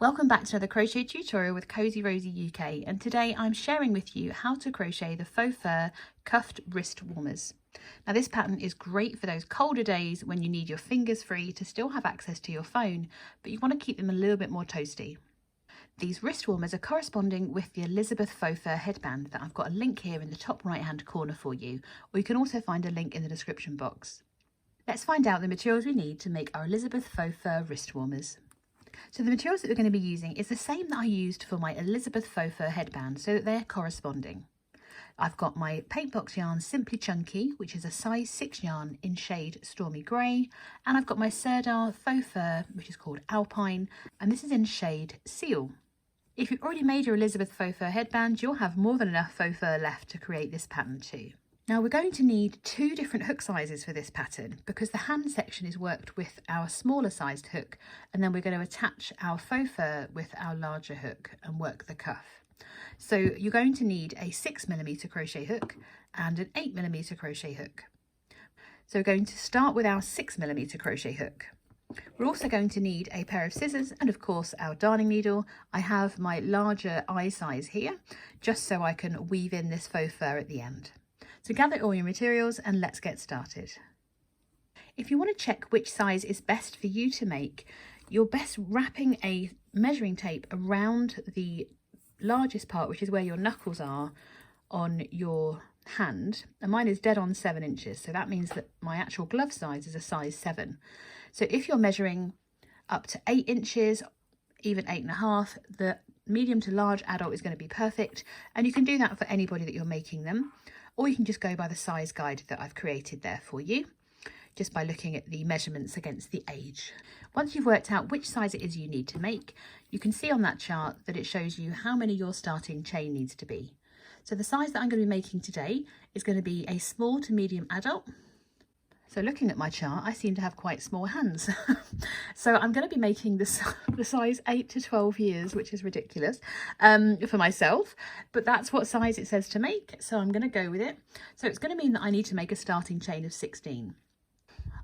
Welcome back to another crochet tutorial with Cozy Rosie UK, and today I'm sharing with you how to crochet the faux fur cuffed wrist warmers. Now this pattern is great for those colder days when you need your fingers free to still have access to your phone, but you want to keep them a little bit more toasty. These wrist warmers are corresponding with the Elizabeth faux fur headband that I've got a link here in the top right hand corner for you, or you can also find a link in the description box. Let's find out the materials we need to make our Elizabeth faux fur wrist warmers. So the materials that we're going to be using is the same that I used for my Elizabeth faux fur headband, so that they're corresponding. I've got my PaintBox yarn Simply Chunky, which is a size 6 yarn in shade Stormy Grey, and I've got my Sidar faux fur, which is called Alpine, and this is in shade Seal. If you've already made your Elizabeth faux fur headband, you'll have more than enough faux fur left to create this pattern too. Now we're going to need 2 different hook sizes for this pattern because the hand section is worked with our smaller sized hook, and then we're going to attach our faux fur with our larger hook and work the cuff. So you're going to need a 6mm crochet hook and an 8mm crochet hook. So we're going to start with our 6mm crochet hook. We're also going to need a pair of scissors and of course our darning needle. I have my larger eye size here just so I can weave in this faux fur at the end. So gather all your materials and let's get started. If you want to check which size is best for you to make, you're best wrapping a measuring tape around the largest part, which is where your knuckles are on your hand. And mine is dead on 7 inches, so that means that my actual glove size is a size 7. So if you're measuring up to 8 inches, even 8.5, the medium to large adult is going to be perfect, and you can do that for anybody that you're making them. Or you can just go by the size guide that I've created there for you, just by looking at the measurements against the age. Once you've worked out which size it is you need to make, you can see on that chart that it shows you how many your starting chain needs to be. So the size that I'm going to be making today is going to be a small to medium adult. So looking at my chart, I seem to have quite small hands. So I'm going to be making the size 8 to 12 years, which is ridiculous for myself. But that's what size it says to make, so I'm going to go with it. So it's going to mean that I need to make a starting chain of 16.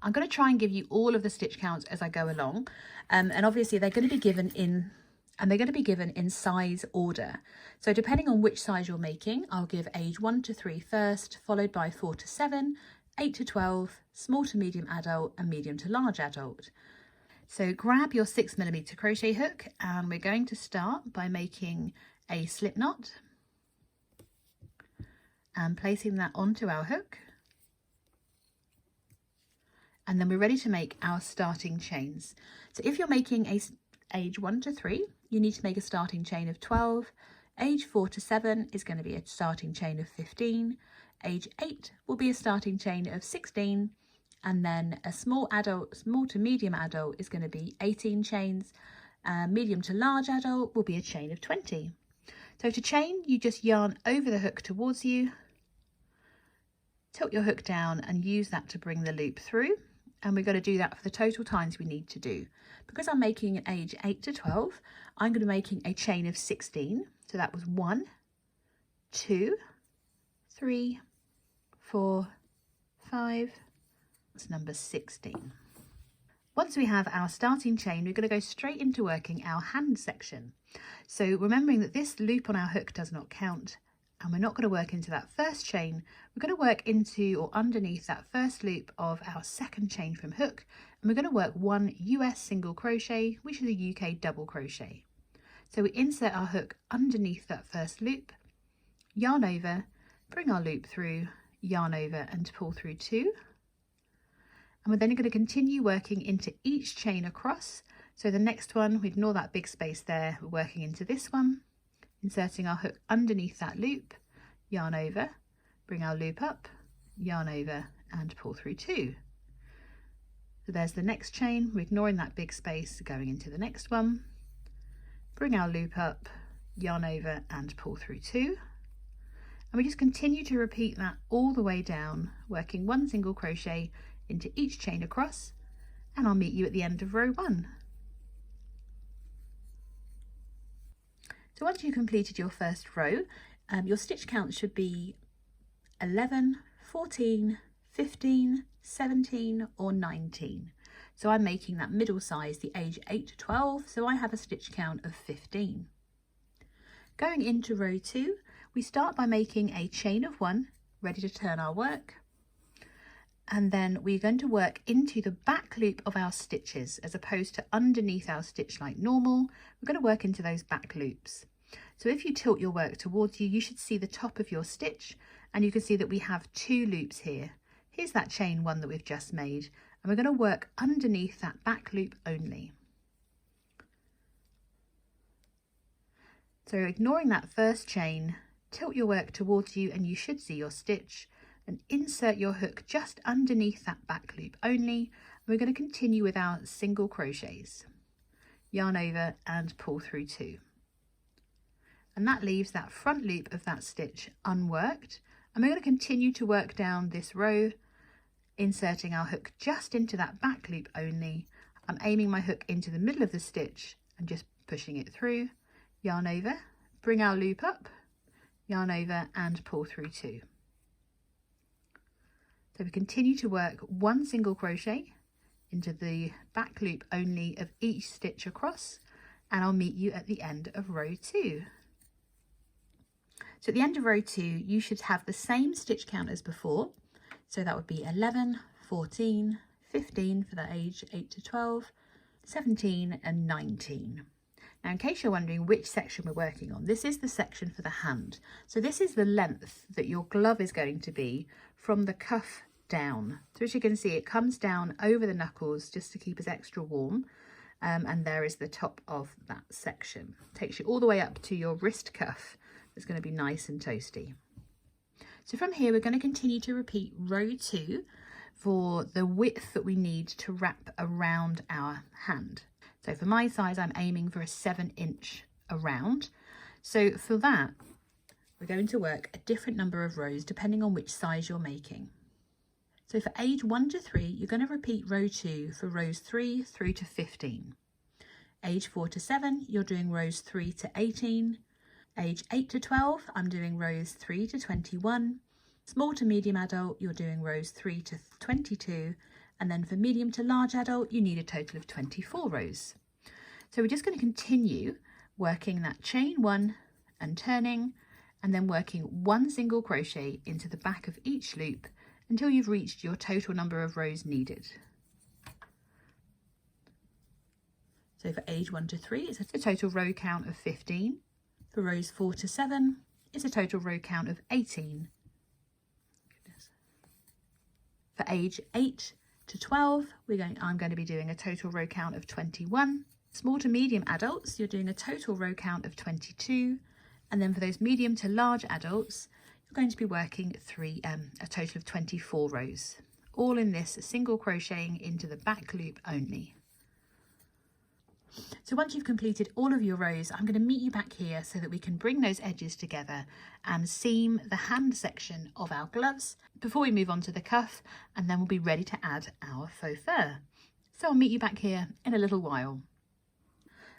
I'm going to try and give you all of the stitch counts as I go along. And obviously they're going to be given in size order. So depending on which size you're making, I'll give age 1 to 3 first, followed by 4 to 7, 8 to 12, small to medium adult, and medium to large adult. So grab your 6mm crochet hook, and we're going to start by making a slip knot and placing that onto our hook. And then we're ready to make our starting chains. So if you're making age 1 to 3, you need to make a starting chain of 12. Age 4 to 7 is going to be a starting chain of 15. Age 8 will be a starting chain of 16, and then a small to medium adult is going to be 18 chains. Medium to large adult will be a chain of 20. So to chain, you just yarn over the hook towards you, tilt your hook down and use that to bring the loop through. And we're going to do that for the total times we need to do. Because I'm making an age 8 to 12, I'm going to be making a chain of 16. So that was 1, 2, 3, 4, 5, that's number 16. Once we have our starting chain, we're going to go straight into working our hand section. So remembering that this loop on our hook does not count, and we're not going to work into that first chain, we're going to work into or underneath that first loop of our second chain from hook, and we're going to work 1 US single crochet, which is a UK double crochet. So we insert our hook underneath that first loop, yarn over, bring our loop through, yarn over and pull through 2, and we're then going to continue working into each chain across. So the next one, we ignore that big space there, we're working into this one, inserting our hook underneath that loop, yarn over, bring our loop up, yarn over and pull through 2. So there's the next chain, we're ignoring that big space, going into the next one, bring our loop up, yarn over and pull through 2. And we just continue to repeat that all the way down, working 1 single crochet into each chain across, and I'll meet you at the end of row 1. So once you've completed your first row, your stitch count should be 11, 14, 15, 17 or 19. So I'm making that middle size, the age 8 to 12, so I have a stitch count of 15. Going into row 2, we start by making a chain of 1, ready to turn our work. And then we're going to work into the back loop of our stitches as opposed to underneath our stitch like normal. We're going to work into those back loops. So if you tilt your work towards you, you should see the top of your stitch, and you can see that we have 2 loops here. Here's that chain 1 that we've just made, and we're going to work underneath that back loop only. So ignoring that first chain, tilt your work towards you and you should see your stitch, and insert your hook just underneath that back loop only. We're going to continue with our single crochets. Yarn over and pull through 2. And that leaves that front loop of that stitch unworked, and we're going to continue to work down this row, inserting our hook just into that back loop only. I'm aiming my hook into the middle of the stitch and just pushing it through. Yarn over, bring our loop up, yarn over and pull through 2. So we continue to work 1 single crochet into the back loop only of each stitch across, and I'll meet you at the end of row 2. So at the end of row 2, you should have the same stitch count as before. So that would be 11, 14, 15 for the age 8 to 12, 17 and 19. Now, in case you're wondering which section we're working on, this is the section for the hand. So this is the length that your glove is going to be from the cuff down. So as you can see, it comes down over the knuckles just to keep us extra warm. And there is the top of that section. Takes you all the way up to your wrist cuff. It's going to be nice and toasty. So from here, we're going to continue to repeat row 2 for the width that we need to wrap around our hand. So for my size, I'm aiming for a 7-inch around. So for that, we're going to work a different number of rows depending on which size you're making. So for age 1 to 3, you're going to repeat row 2 for rows 3 through to 15. Age 4 to 7, you're doing rows 3 to 18. Age 8 to 12, I'm doing rows 3 to 21. Small to medium adult, you're doing rows 3 to 22. And then for medium to large adult, you need a total of 24 rows. So we're just going to continue working that chain 1 and turning, and then working 1 single crochet into the back of each loop until you've reached your total number of rows needed. So for age 1 to 3, it's a total row count of 15. For rows 4 to 7, it's a total row count of 18. For age 8 to 12, I'm going to be doing a total row count of 21. Small to medium adults, you're doing a total row count of 22. And then for those medium to large adults, you're going to be working a total of 24 rows, all in this single crocheting into the back loop only. So once you've completed all of your rows, I'm going to meet you back here so that we can bring those edges together and seam the hand section of our gloves before we move on to the cuff, and then we'll be ready to add our faux fur. So I'll meet you back here in a little while.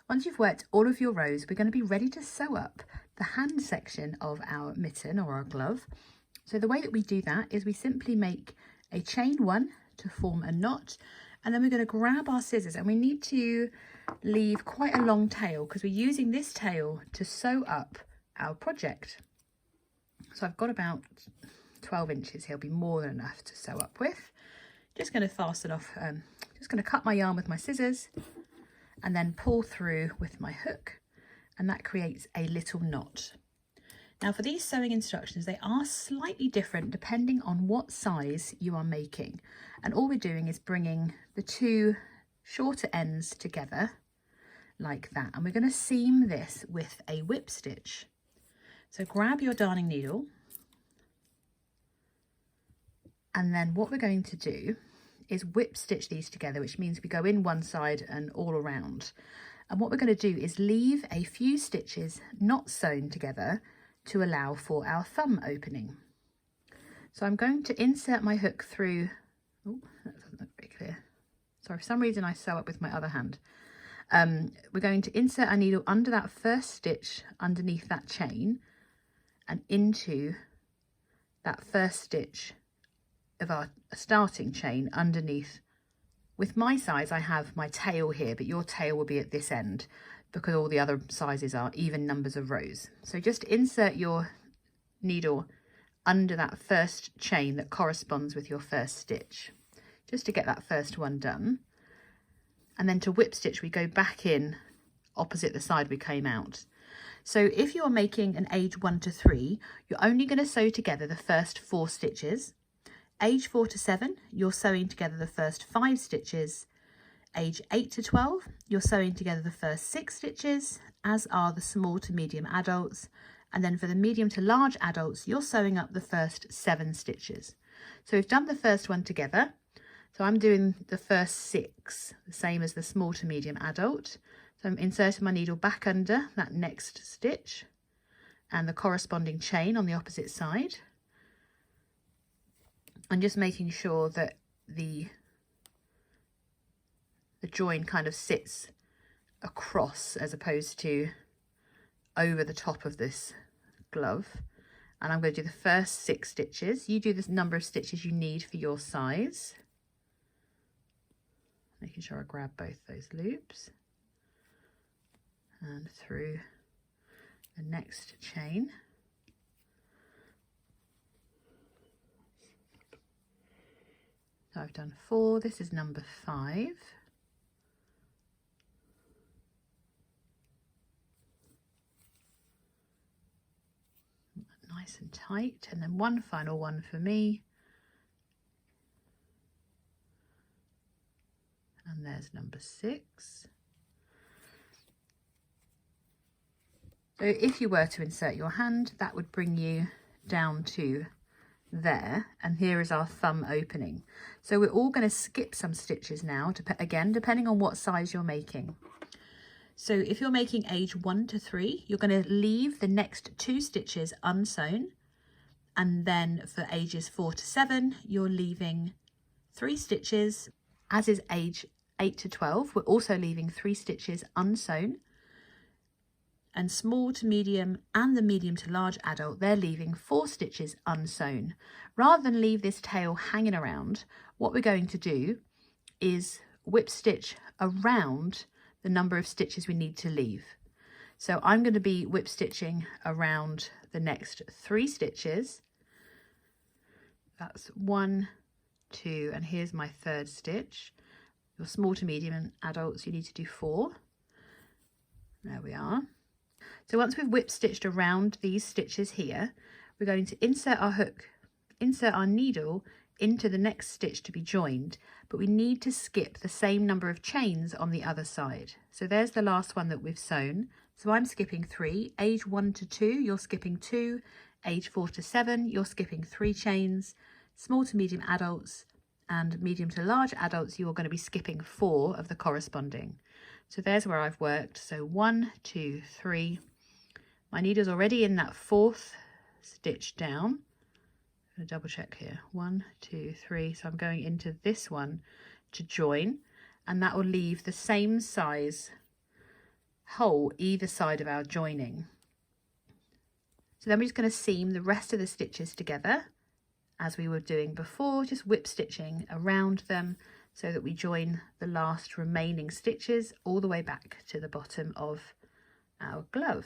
Once you've worked all of your rows, we're going to be ready to sew up the hand section of our mitten or our glove. So the way that we do that is we simply make a chain 1 to form a knot, and then we're going to grab our scissors, and we need to leave quite a long tail because we're using this tail to sew up our project. So I've got about 12 inches here, will be more than enough to sew up with. Just going to fasten off, just going to cut my yarn with my scissors and then pull through with my hook, and that creates a little knot. Now for these sewing instructions, they are slightly different depending on what size you are making, and all we're doing is bringing the 2 shorter ends together like that, and we're going to seam this with a whip stitch. So grab your darning needle, and then what we're going to do is whip stitch these together, which means we go in one side and all around. And what we're going to do is leave a few stitches not sewn together to allow for our thumb opening. So I'm going to insert my hook through, oh, that doesn't look very clear. Sorry, for some reason I sew up with my other hand. We're going to insert our needle under that first stitch underneath that chain and into that first stitch of our starting chain underneath With my size, I have my tail here, but your tail will be at this end because all the other sizes are even numbers of rows. So just insert your needle under that first chain that corresponds with your first stitch, just to get that first one done. And then to whip stitch, we go back in opposite the side we came out. So if you're making an age 1 to 3, you're only going to sew together the first 4 stitches. Age 4 to 7, you're sewing together the first 5 stitches. Age 8 to 12, you're sewing together the first 6 stitches, as are the small to medium adults. And then for the medium to large adults, you're sewing up the first 7 stitches. So we've done the first one together. So I'm doing the first 6, the same as the small to medium adult. So I'm inserting my needle back under that next stitch and the corresponding chain on the opposite side. And just making sure that the join kind of sits across as opposed to over the top of this glove. And I'm going to do the first 6 stitches. You do the number of stitches you need for your size. Making sure I grab both those loops and through the next chain. So I've done 4, this is number 5. Nice and tight, and then one final one for me. And there's number 6. So if you were to insert your hand, that would bring you down to there, and here is our thumb opening. So we're all going to skip some stitches now, again depending on what size you're making. So if you're making age 1 to 3, you're going to leave the next 2 stitches unsewn, and then for ages 4 to 7 you're leaving 3 stitches, as is age 8 to 12. We're also leaving 3 stitches unsewn, and small to medium and the medium to large adult, they're leaving 4 stitches unsewn. Rather than leave this tail hanging around, what we're going to do is whip stitch around the number of stitches we need to leave. So I'm going to be whip stitching around the next 3 stitches. That's 1, 2, and here's my 3rd stitch. Your small to medium and adults, you need to do 4. There we are. So once we've whip stitched around these stitches here, we're going to insert our hook, insert our needle into the next stitch to be joined, but we need to skip the same number of chains on the other side. So there's the last one that we've sewn. So I'm skipping 3. Age 1 to 2, you're skipping 2. Age 4 to 7, you're skipping 3 chains. Small to medium adults and medium to large adults, you're going to be skipping 4 of the corresponding. So there's where I've worked. So 1, 2, 3. My needle's already in that 4th stitch down. I'm going to double check here. 1, 2, 3. So I'm going into this one to join, and that will leave the same size hole either side of our joining. So then we're just going to seam the rest of the stitches together as we were doing before, just whip stitching around them so that we join the last remaining stitches all the way back to the bottom of our glove.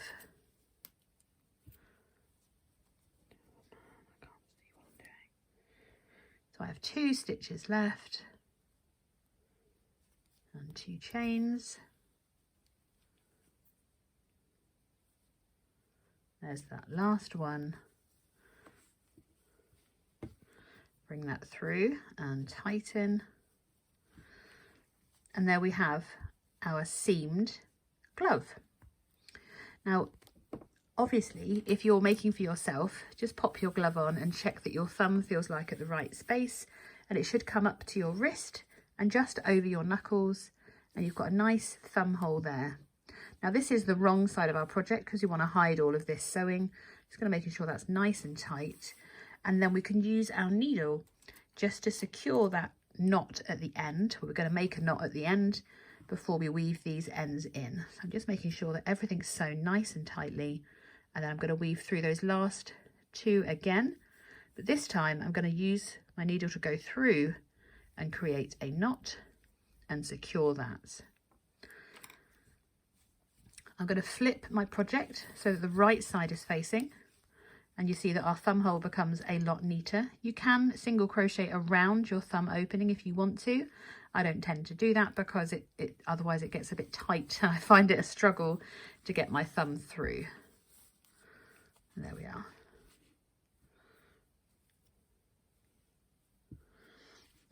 So I have 2 stitches left and 2 chains. There's that last one. Bring that through and tighten. And there we have our seamed glove. Now, obviously, if you're making for yourself, just pop your glove on and check that your thumb feels like at the right space, and it should come up to your wrist and just over your knuckles, and you've got a nice thumb hole there. Now this is the wrong side of our project because you want to hide all of this sewing. Just going to make sure that's nice and tight, and then we can use our needle just to secure that knot at the end. We're going to make a knot at the end before we weave these ends in. So I'm just making sure that everything's sewn nice and tightly, and then I'm going to weave through those last 2 again, but this time I'm going to use my needle to go through and create a knot. and secure that. I'm going to flip my project so that the right side is facing, and you see that our thumb hole becomes a lot neater. You can single crochet around your thumb opening if you want to. I don't tend to do that because otherwise it gets a bit tight and I find it a struggle to get my thumb through. There we are.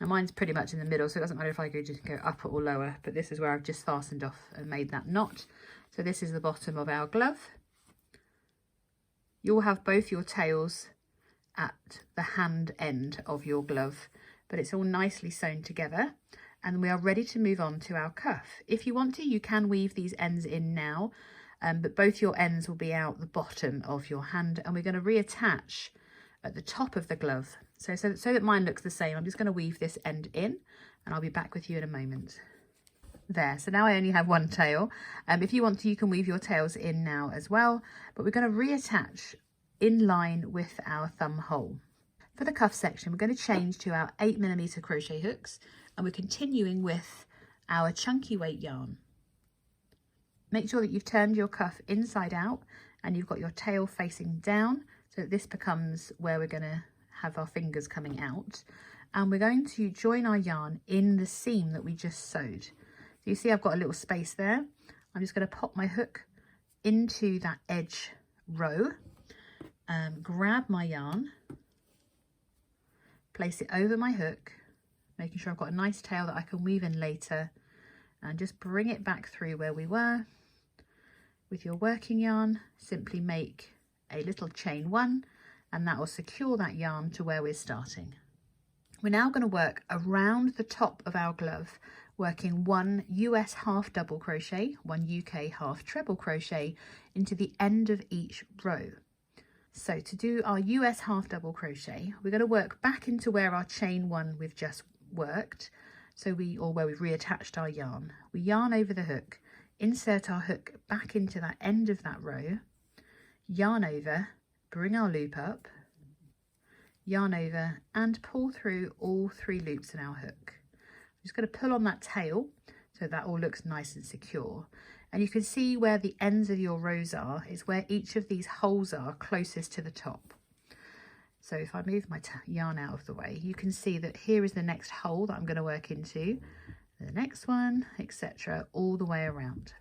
Now mine's pretty much in the middle, so it doesn't matter if I just go up or lower, but this is where I've just fastened off and made that knot. So this is the bottom of our glove. You'll have both your tails at the hand end of your glove, but it's all nicely sewn together, and we are ready to move on to our cuff. If you want to, you can weave these ends in now, but both your ends will be out the bottom of your hand, and we're going to reattach at the top of the glove. So that mine looks the same, I'm just going to weave this end in, and I'll be back with you in a moment. There, so now I only have one tail. If you want to, you can weave your tails in now as well, but we're going to reattach in line with our thumb hole. For the cuff section, we're going to change to our 8mm crochet hooks, and we're continuing with our chunky weight yarn. Make sure that you've turned your cuff inside out and you've got your tail facing down, so that this becomes where we're going to have our fingers coming out, and we're going to join our yarn in the seam that we just sewed. So you see I've got a little space there. I'm just going to pop my hook into that edge row, grab my yarn, place it over my hook, making sure I've got a nice tail that I can weave in later, and just bring it back through where we were. With your working yarn, simply make a little chain 1, and that will secure that yarn to where we're starting. We're now going to work around the top of our glove, working 1 US half double crochet, 1 UK half treble crochet into the end of each row. So to do our US half double crochet, we're going to work back into where our chain 1 we've just worked, where we've reattached our yarn. We yarn over the hook, insert our hook back into that end of that row, yarn over, bring our loop up, yarn over, and pull through all 3 loops in our hook. I'm just going to pull on that tail so that all looks nice and secure. And you can see where the ends of your rows are, is where each of these holes are closest to the top. So if I move my yarn out of the way, you can see that here is the next hole that I'm going to work into, the next one, etc., all the way around.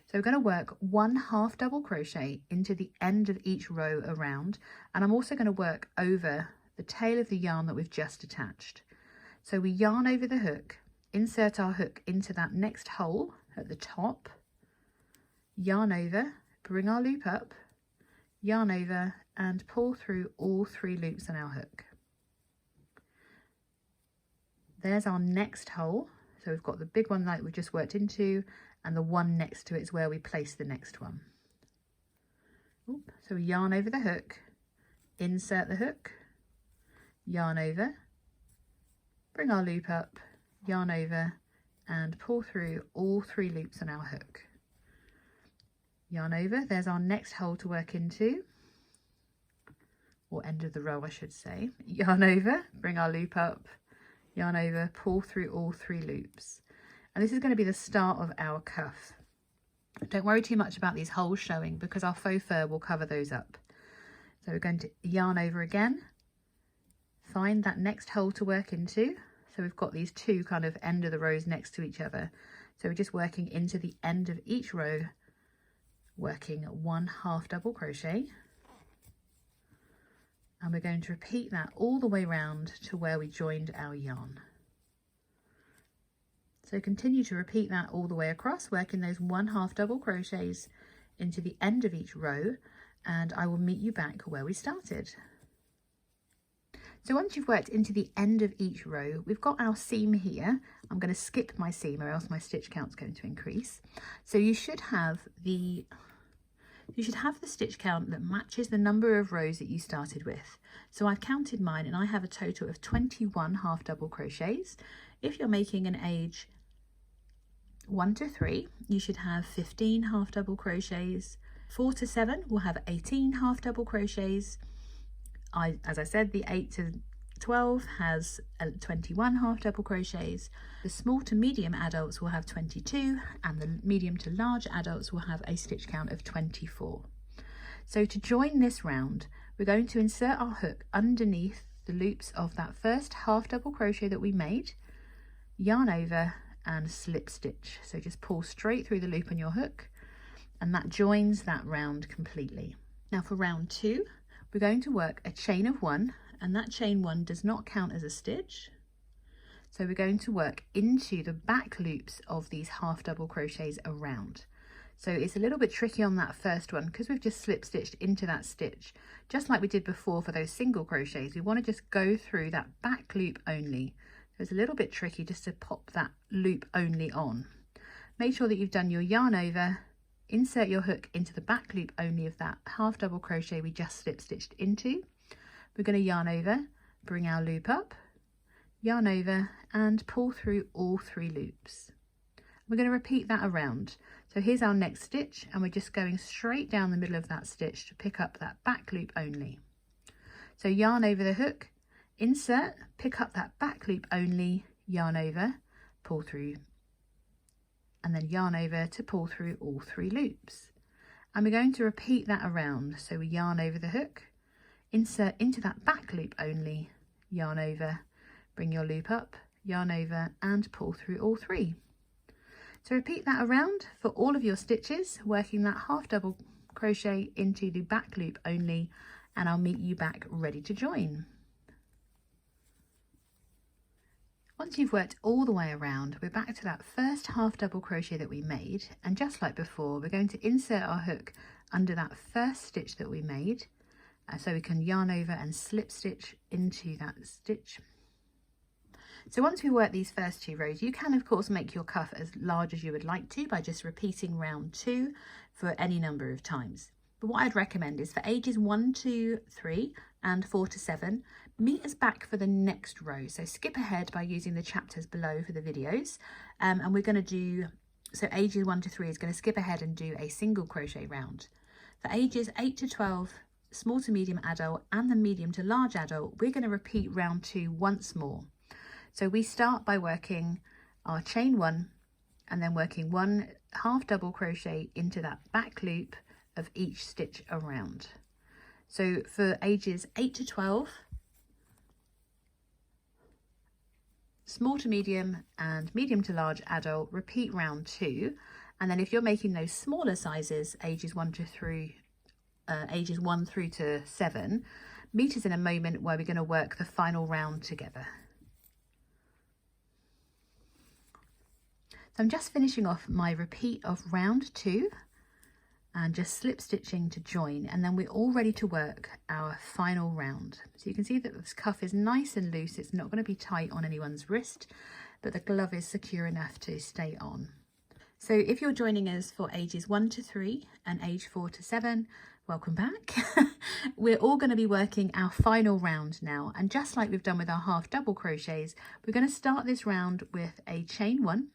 So we're going to work 1 half double crochet into the end of each row around, and I'm also going to work over the tail of the yarn that we've just attached. So we yarn over the hook, insert our hook into that next hole at the top, yarn over, bring our loop up, yarn over, and pull through all 3 loops in our hook. There's our next hole. So we've got the big one that we just worked into, and the one next to it is where we place the next one. So we yarn over the hook, insert the hook, yarn over, bring our loop up, yarn over, and pull through all 3 loops on our hook. Yarn over, there's our next hole to work into, or end of the row I should say. Yarn over, bring our loop up, yarn over, pull through all 3 loops. And this is going to be the start of our cuff. Don't worry too much about these holes showing because our faux fur will cover those up. So we're going to yarn over again, find that next hole to work into. So we've got these 2 kind of end of the rows next to each other. So we're just working into the end of each row, working 1 half double crochet. And we're going to repeat that all the way around to where we joined our yarn. So continue to repeat that all the way across, working those 1 half double crochets into the end of each row, and I will meet you back where we started. So once you've worked into the end of each row, we've got our seam here. I'm going to skip my seam or else my stitch count's going to increase. So you should have the stitch count that matches the number of rows that you started with. So I've counted mine and I have a total of 21 half double crochets. If you're making an age 1 to 3, you should have 15 half double crochets. 4 to 7 will have 18 half double crochets. As I said, the 8 to 12 has 21 half double crochets. The small to medium adults will have 22, and the medium to large adults will have a stitch count of 24. So to join this round, we're going to insert our hook underneath the loops of that first half double crochet that we made, yarn over and slip stitch. So just pull straight through the loop on your hook, and that joins that round completely. Now for round 2, we're going to work a chain of 1, and that chain 1 does not count as a stitch. So we're going to work into the back loops of these half double crochets around. So it's a little bit tricky on that first one because we've just slip stitched into that stitch. Just like we did before for those single crochets, we want to just go through that back loop only. So it's a little bit tricky just to pop that loop only on. Make sure that you've done your yarn over, insert your hook into the back loop only of that half double crochet we just slip stitched into. We're going to yarn over, bring our loop up, yarn over and pull through all 3 loops. We're going to repeat that around. So here's our next stitch, and we're just going straight down the middle of that stitch to pick up that back loop only. So yarn over the hook, insert, pick up that back loop only, yarn over, pull through, and then yarn over to pull through all 3 loops. And we're going to repeat that around. So we yarn over the hook, insert into that back loop only, yarn over, bring your loop up, yarn over and pull through all 3. So repeat that around for all of your stitches, working that half double crochet into the back loop only, and I'll meet you back ready to join. Once you've worked all the way around, we're back to that first half double crochet that we made, and just like before, we're going to insert our hook under that first stitch that we made, so we can yarn over and slip stitch into that stitch. So once we work these first 2 rows, you can of course make your cuff as large as you would like to by just repeating round 2 for any number of times. But what I'd recommend is for ages 1 to 3 and 4 to 7, meet us back for the next row. So skip ahead by using the chapters below for the videos, and we're going to do, so ages 1 to 3 is going to skip ahead and do a single crochet round. For ages 8 to 12, small to medium adult and the medium to large adult, we're going to repeat round 2 once more. So we start by working our chain 1 and then working 1 half double crochet into that back loop of each stitch around. So for ages 8 to 12, small to medium and medium to large adult, repeat round 2. And then if you're making those smaller sizes, ages 1 through to 7, meet us in a moment where we're going to work the final round together. So I'm just finishing off my repeat of round 2 and just slip stitching to join, and then we're all ready to work our final round. So you can see that this cuff is nice and loose. It's not going to be tight on anyone's wrist, but the glove is secure enough to stay on. So if you're joining us for ages 1 to 3 and age 4 to 7, welcome back. We're all going to be working our final round now, and just like we've done with our half double crochets, we're going to start this round with a chain 1.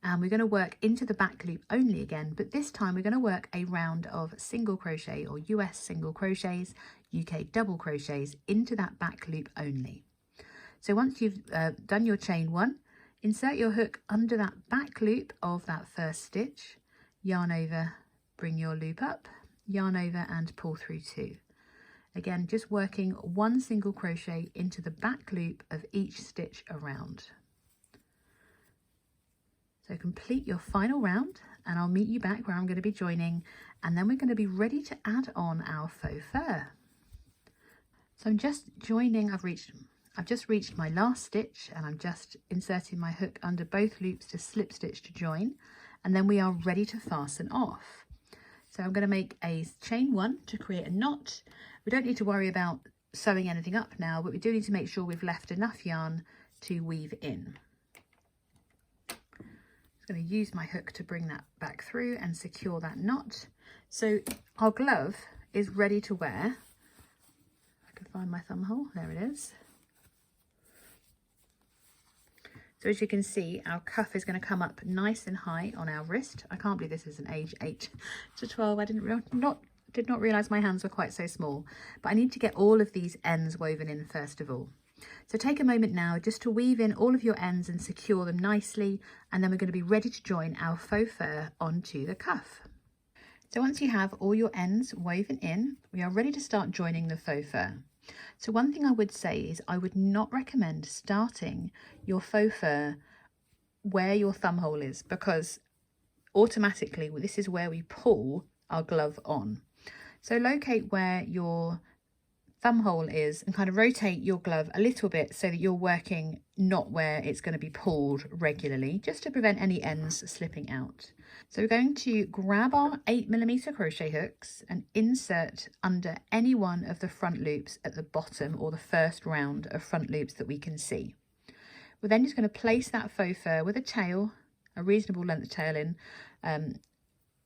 And we're going to work into the back loop only again, but this time we're going to work a round of single crochet or US single crochets, UK double crochets into that back loop only. So once you've done your chain 1, insert your hook under that back loop of that first stitch, yarn over, bring your loop up, yarn over and pull through 2. Again, just working 1 single crochet into the back loop of each stitch around. So complete your final round and I'll meet you back where I'm going to be joining, and then we're going to be ready to add on our faux fur. So I'm just joining, I've just reached my last stitch and I'm just inserting my hook under both loops to slip stitch to join, and then we are ready to fasten off. So I'm going to make a chain 1 to create a knot. We don't need to worry about sewing anything up now, but we do need to make sure we've left enough yarn to weave in. Going to use my hook to bring that back through and secure that knot. So our glove is ready to wear. I can find my thumb hole, there it is. So as you can see, our cuff is going to come up nice and high on our wrist. I can't believe this is an age 8 to 12. I didn't Did not realise my hands were quite so small, but I need to get all of these ends woven in first of all. So take a moment now just to weave in all of your ends and secure them nicely, and then we're going to be ready to join our faux fur onto the cuff. So once you have all your ends woven in, we are ready to start joining the faux fur. So one thing I would say is I would not recommend starting your faux fur where your thumb hole is, because automatically this is where we pull our glove on. So locate where your thumb hole is and kind of rotate your glove a little bit so that you're working not where it's going to be pulled regularly, just to prevent any ends slipping out. So we're going to grab our 8mm crochet hooks and insert under any one of the front loops at the bottom, or the first round of front loops that we can see. We're then just going to place that faux fur with a tail, a reasonable length tail in,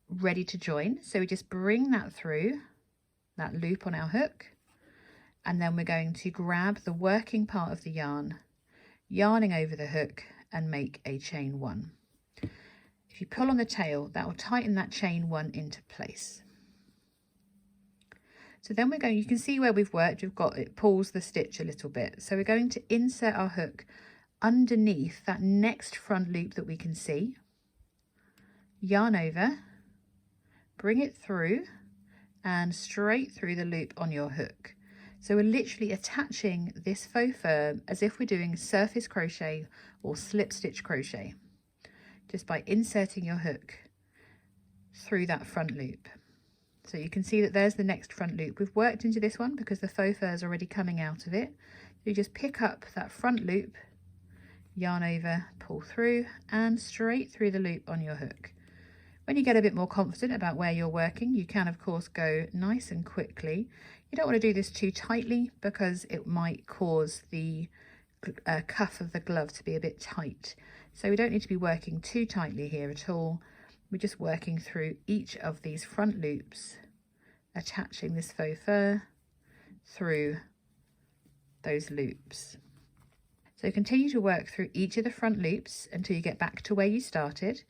ready to join. So we just bring that through that loop on our hook, and then we're going to grab the working part of the yarn, yarning over the hook, and make a chain 1. If you pull on the tail, that will tighten that chain 1 into place. So then you can see where we've worked, it pulls the stitch a little bit. So we're going to insert our hook underneath that next front loop that we can see, yarn over, bring it through and straight through the loop on your hook. So we're literally attaching this faux fur as if we're doing surface crochet or slip stitch crochet, just by inserting your hook through that front loop. So you can see that there's the next front loop. We've worked into this one because the faux fur is already coming out of it. You just pick up that front loop, yarn over, pull through, and straight through the loop on your hook. When you get a bit more confident about where you're working, you can of course go nice and quickly. You don't want to do this too tightly because it might cause the cuff of the glove to be a bit tight. So we don't need to be working too tightly here at all. We're just working through each of these front loops, attaching this faux fur through those loops. So continue to work through each of the front loops until you get back to where you started,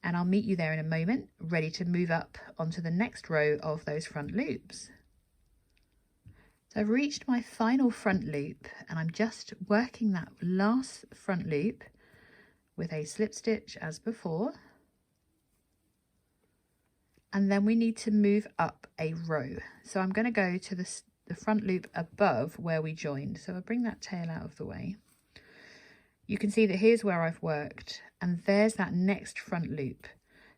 and I'll meet you there in a moment, ready to move up onto the next row of those front loops. So I've reached my final front loop, and I'm just working that last front loop with a slip stitch as before. And then we need to move up a row. So I'm going to go to the front loop above where we joined. So I'll bring that tail out of the way. You can see that here's where I've worked, and there's that next front loop.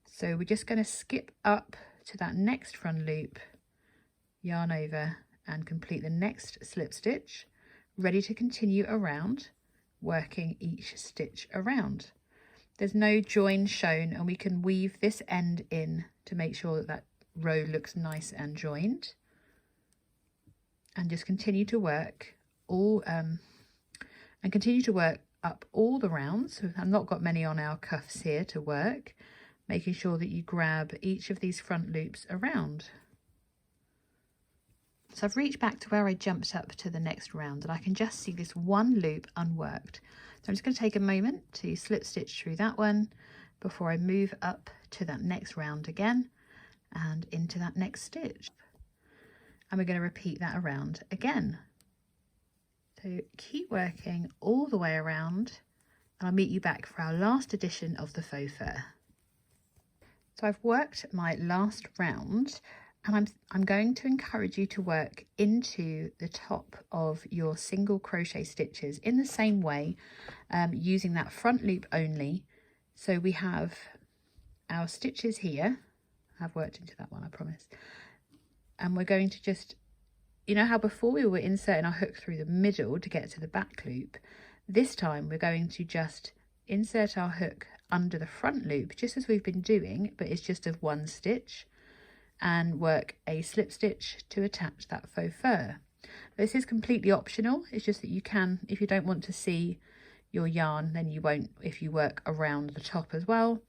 So we're just going to skip up to that next front loop, yarn over, and complete the next slip stitch, ready to continue around, working each stitch around. There's no join shown, and we can weave this end in to make sure that that row looks nice and joined, and just continue to work up all the rounds. I've not got many on our cuffs here to work, making sure that you grab each of these front loops around. So I've reached back to where I jumped up to the next round, and I can just see this one loop unworked. So I'm just going to take a moment to slip stitch through that one before I move up to that next round again and into that next stitch. And we're going to repeat that around again. So keep working all the way around, and I'll meet you back for our last edition of the faux fur. So I've worked my last round, and I'm going to encourage you to work into the top of your single crochet stitches in the same way, using that front loop only. So we have our stitches here. I've worked into that one, I promise. And we're going to just, you know how before we were inserting our hook through the middle to get to the back loop? This time we're going to just insert our hook under the front loop, just as we've been doing, but it's just of one stitch, and work a slip stitch to attach that faux fur. This is completely optional. It's just that you can, if you don't want to see your yarn, then you won't if you work around the top as well.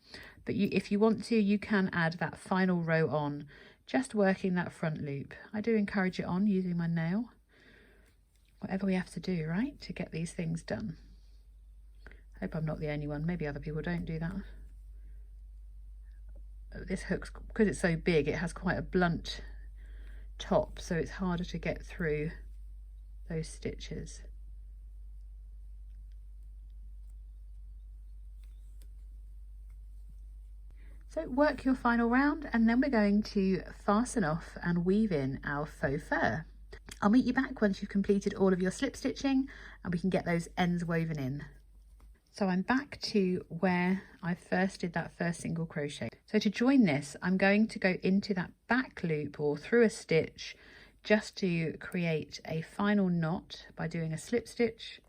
But if you want to, you can add that final row on, just working that front loop. I do encourage it on using my nail. Whatever we have to do, right, to get these things done. I hope I'm not the only one. Maybe other people don't do that. This hook's, because it's so big, it has quite a blunt top, so it's harder to get through those stitches. So work your final round, and then we're going to fasten off and weave in our faux fur. I'll meet you back once you've completed all of your slip stitching and we can get those ends woven in. So I'm back to where I first did that first single crochet. So to join this, I'm going to go into that back loop or through a stitch just to create a final knot by doing a slip stitch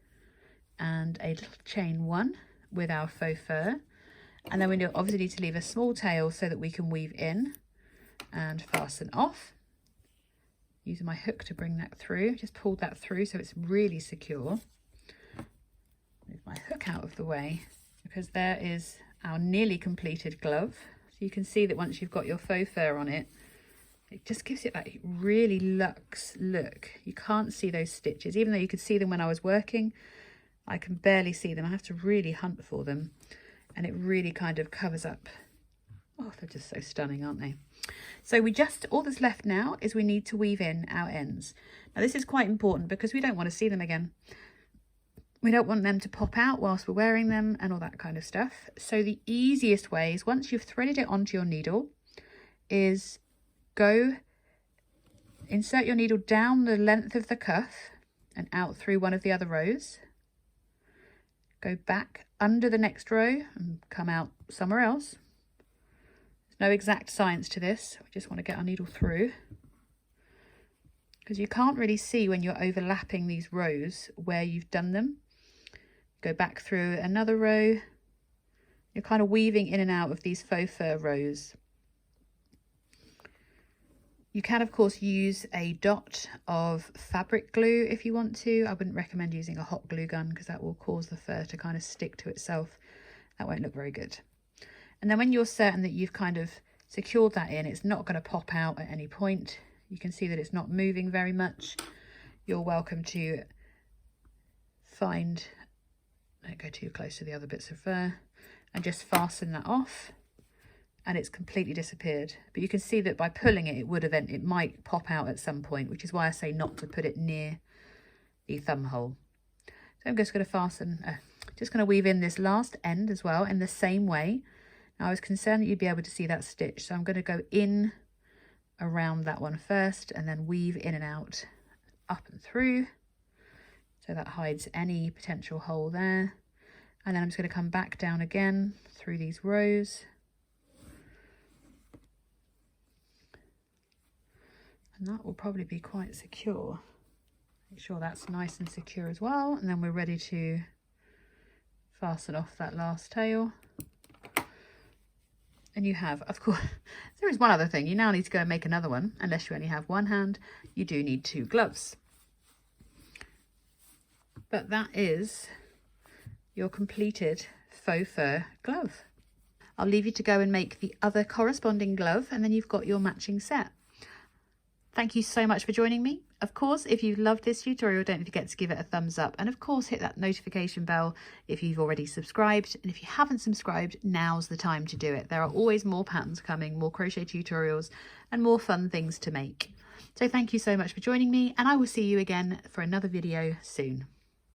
and a little chain 1 with our faux fur. And then we obviously need to leave a small tail so that we can weave in and fasten off. Using my hook to bring that through, just pulled that through so it's really secure. Move my hook out of the way because there is our nearly completed glove. So you can see that once you've got your faux fur on it, it just gives it that really luxe look. You can't see those stitches, even though you could see them when I was working. I can barely see them. I have to really hunt for them, and it really kind of covers up. Oh, they're just so stunning, aren't they? So all that's left now is we need to weave in our ends. Now this is quite important because we don't want to see them again. We don't want them to pop out whilst we're wearing them and all that kind of stuff. So the easiest way is, once you've threaded it onto your needle, is insert your needle down the length of the cuff and out through one of the other rows. Go back under the next row and come out somewhere else. There's no exact science to this. We just want to get our needle through, because you can't really see when you're overlapping these rows where you've done them. Go back through another row. You're kind of weaving in and out of these faux fur rows. You can of course use a dot of fabric glue if you want to. I wouldn't recommend using a hot glue gun because that will cause the fur to kind of stick to itself. That won't look very good. And then when you're certain that you've kind of secured that in, it's not going to pop out at any point. You can see that it's not moving very much. You're welcome to don't go too close to the other bits of fur, and just fasten that off, and it's completely disappeared. But you can see that by pulling it, it might pop out at some point, which is why I say not to put it near the thumb hole. So I'm just going to weave in this last end as well in the same way. Now I was concerned that you'd be able to see that stitch, so I'm going to go in around that one first and then weave in and out, up and through, so that hides any potential hole there. And then I'm just going to come back down again through these rows, and that will probably be quite secure. Make sure that's nice and secure as well, and then we're ready to fasten off that last tail. And you have, of course, there is one other thing. You now need to go and make another one. Unless you only have one hand, you do need 2 gloves. But that is your completed faux fur glove. I'll leave you to go and make the other corresponding glove, and then you've got your matching set. Thank you so much for joining me. Of course, if you've loved this tutorial, don't forget to give it a thumbs up, and of course hit that notification bell if you've already subscribed. And if you haven't subscribed, now's the time to do it. There are always more patterns coming, more crochet tutorials and more fun things to make. So thank you so much for joining me, and I will see you again for another video soon.